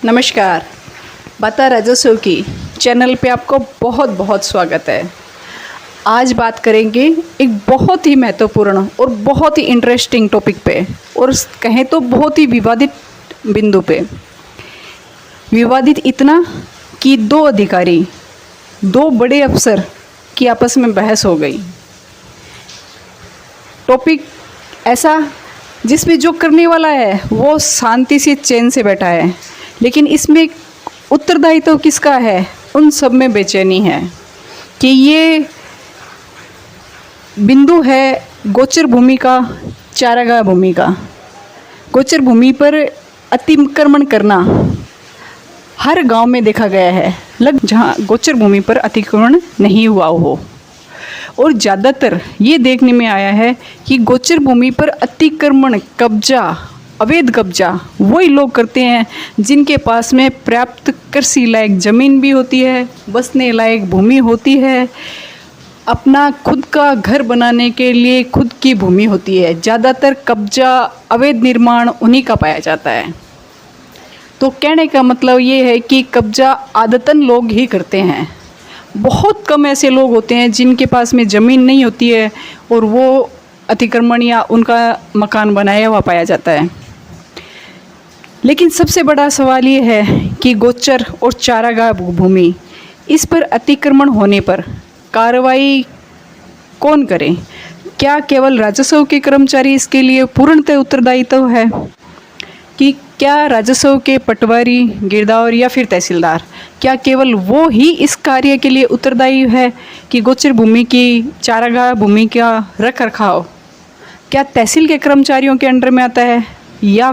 नमस्कार। बाता राजस्व की चैनल पे आपको बहुत बहुत स्वागत है। आज बात करेंगे एक बहुत ही महत्वपूर्ण और बहुत ही इंटरेस्टिंग टॉपिक पे, और कहें तो बहुत ही विवादित बिंदु पे। विवादित इतना कि दो अधिकारी, दो बड़े अफसर की आपस में बहस हो गई। टॉपिक ऐसा जिसमें जो करने वाला है वो शांति से चैन से बैठा है, लेकिन इसमें उत्तरदायित्व किसका है, उन सब में बेचैनी है कि ये बिंदु है गोचर भूमि का, चारागाह भूमि का। गोचर भूमि पर अतिक्रमण करना हर गांव में देखा गया है, जहां गोचर भूमि पर अतिक्रमण नहीं हुआ हो। और ज़्यादातर ये देखने में आया है कि गोचर भूमि पर अतिक्रमण, कब्जा, अवैध कब्जा वही लोग करते हैं जिनके पास में पर्याप्त कृषि लायक ज़मीन भी होती है, बसने लायक भूमि होती है, अपना खुद का घर बनाने के लिए खुद की भूमि होती है। ज़्यादातर कब्जा, अवैध निर्माण उन्हीं का पाया जाता है। तो कहने का मतलब ये है कि कब्जा आदतन लोग ही करते हैं। बहुत कम ऐसे लोग होते हैं जिनके पास में ज़मीन नहीं होती है और वो अतिक्रमण या उनका मकान बनाया हुआ पाया जाता है। लेकिन सबसे बड़ा सवाल ये है कि गोचर और चारागाह भूमि, इस पर अतिक्रमण होने पर कार्रवाई कौन करे? क्या केवल राजस्व के कर्मचारी इसके लिए पूर्णतः उत्तरदायित्व है कि क्या राजस्व के पटवारी, गिरदावर या फिर तहसीलदार, क्या केवल वो ही इस कार्य के लिए उत्तरदायी है कि गोचर भूमि की, चारागाह भूमि का रख रखाव क्या तहसील के कर्मचारियों के अंडर में आता है, या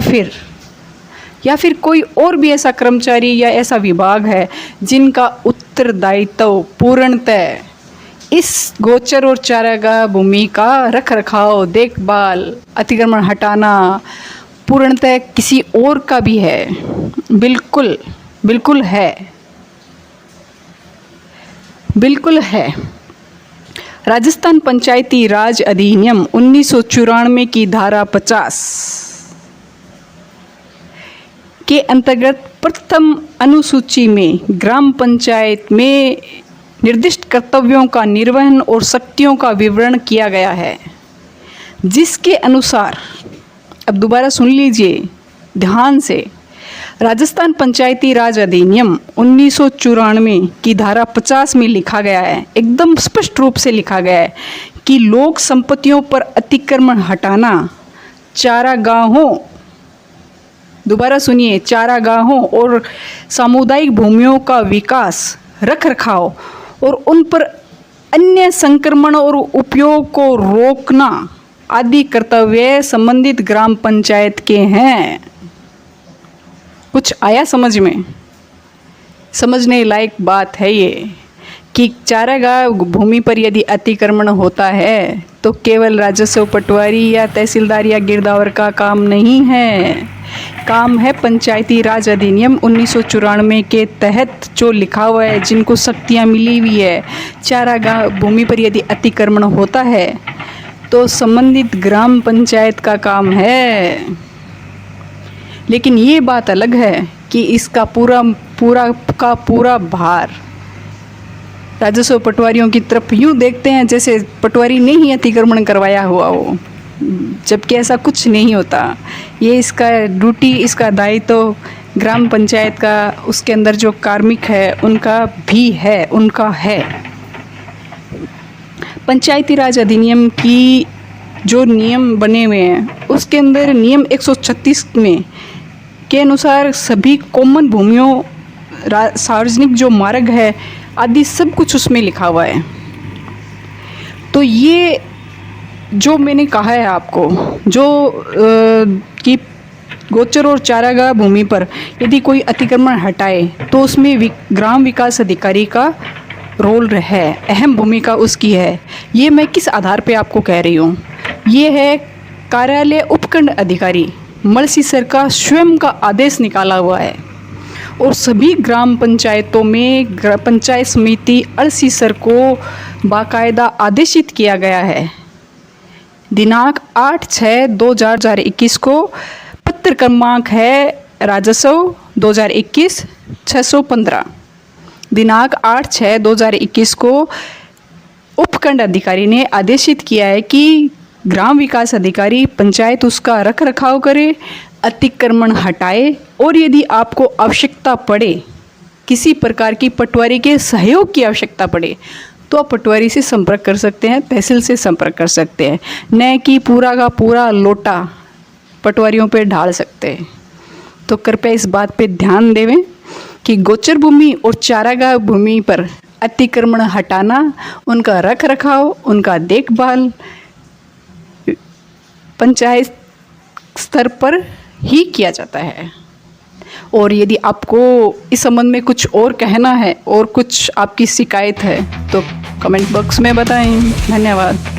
फिर कोई और भी ऐसा कर्मचारी या ऐसा विभाग है जिनका उत्तरदायित्व पूर्णतः इस गोचर और चारागाह भूमि का रख रखाव, देखभाल, अतिक्रमण हटाना पूर्णतः किसी और का भी है? बिल्कुल है। राजस्थान पंचायती राज अधिनियम 1994 की धारा 50 के अंतर्गत प्रथम अनुसूची में ग्राम पंचायत में निर्दिष्ट कर्तव्यों का निर्वहन और शक्तियों का विवरण किया गया है, जिसके अनुसार, अब दोबारा सुन लीजिए ध्यान से, राजस्थान पंचायती राज अधिनियम 1994 की धारा 50 में लिखा गया है, एकदम स्पष्ट रूप से लिखा गया है कि लोक संपत्तियों पर अतिक्रमण हटाना, चारागाहों, दोबारा सुनिए, चारागाहों और सामुदायिक भूमियों का विकास, रख रखाव और उन पर अन्य संक्रमण और उपयोग को रोकना आदि कर्तव्य संबंधित ग्राम पंचायत के हैं। कुछ आया समझ में? समझने लायक बात है ये कि चारागाह भूमि पर यदि अतिक्रमण होता है तो केवल राजस्व पटवारी या तहसीलदार या गिरदावर का काम नहीं है, काम है पंचायती राज अधिनियम 1994 के तहत जो लिखा हुआ है, जिनको शक्तियाँ मिली हुई है। चारागाह भूमि पर यदि अतिक्रमण होता है तो संबंधित ग्राम पंचायत का काम है। लेकिन ये बात अलग है कि इसका पूरा भार राजस्व पटवारियों की तरफ यूँ देखते हैं जैसे पटवारी ने ही अतिक्रमण करवाया हुआ हो, जबकि ऐसा कुछ नहीं होता। ये इसका ड्यूटी, इसका दायित्व ग्राम पंचायत का, उसके अंदर जो कार्मिक है उनका भी है, उनका है। पंचायती राज अधिनियम की जो नियम बने हुए हैं उसके अंदर नियम 136 में के अनुसार सभी कॉमन भूमियों, सार्वजनिक जो मार्ग है आदि सब कुछ उसमें लिखा हुआ है। तो ये जो मैंने कहा है आपको, जो कि गोचर और चारागाह भूमि पर यदि कोई अतिक्रमण हटाए तो उसमें ग्राम विकास अधिकारी का रोल है, अहम भूमिका उसकी है। ये मैं किस आधार पे आपको कह रही हूँ? ये है कार्यालय उपखंड अधिकारी मलसीसर का स्वयं का आदेश निकाला हुआ है, और सभी ग्राम पंचायतों में पंचायत समिति अड़सीसर को बाकायदा आदेशित किया गया है। दिनांक 8/6/2021 को पत्र क्रमांक है राजस्व 2021 615 दिनांक 8/6/2021 को उपखंड अधिकारी ने आदेशित किया है कि ग्राम विकास अधिकारी पंचायत उसका रख रखाव करे, अतिक्रमण हटाए और यदि आपको आवश्यकता पड़े, किसी प्रकार की पटवारी के सहयोग की आवश्यकता पड़े तो आप पटवारी से संपर्क कर सकते हैं, तहसील से संपर्क कर सकते हैं, न कि पूरा का पूरा लोटा पटवारियों पे ढाल सकते हैं। तो कृपया इस बात पे ध्यान देवें कि गोचर भूमि और चारागाह भूमि पर अतिक्रमण हटाना, उनका रख रखाव, उनका देखभाल पंचायत स्तर पर ही किया जाता है। और यदि आपको इस संबंध में कुछ और कहना है और कुछ आपकी शिकायत है तो कमेंट बॉक्स में बताएं। धन्यवाद।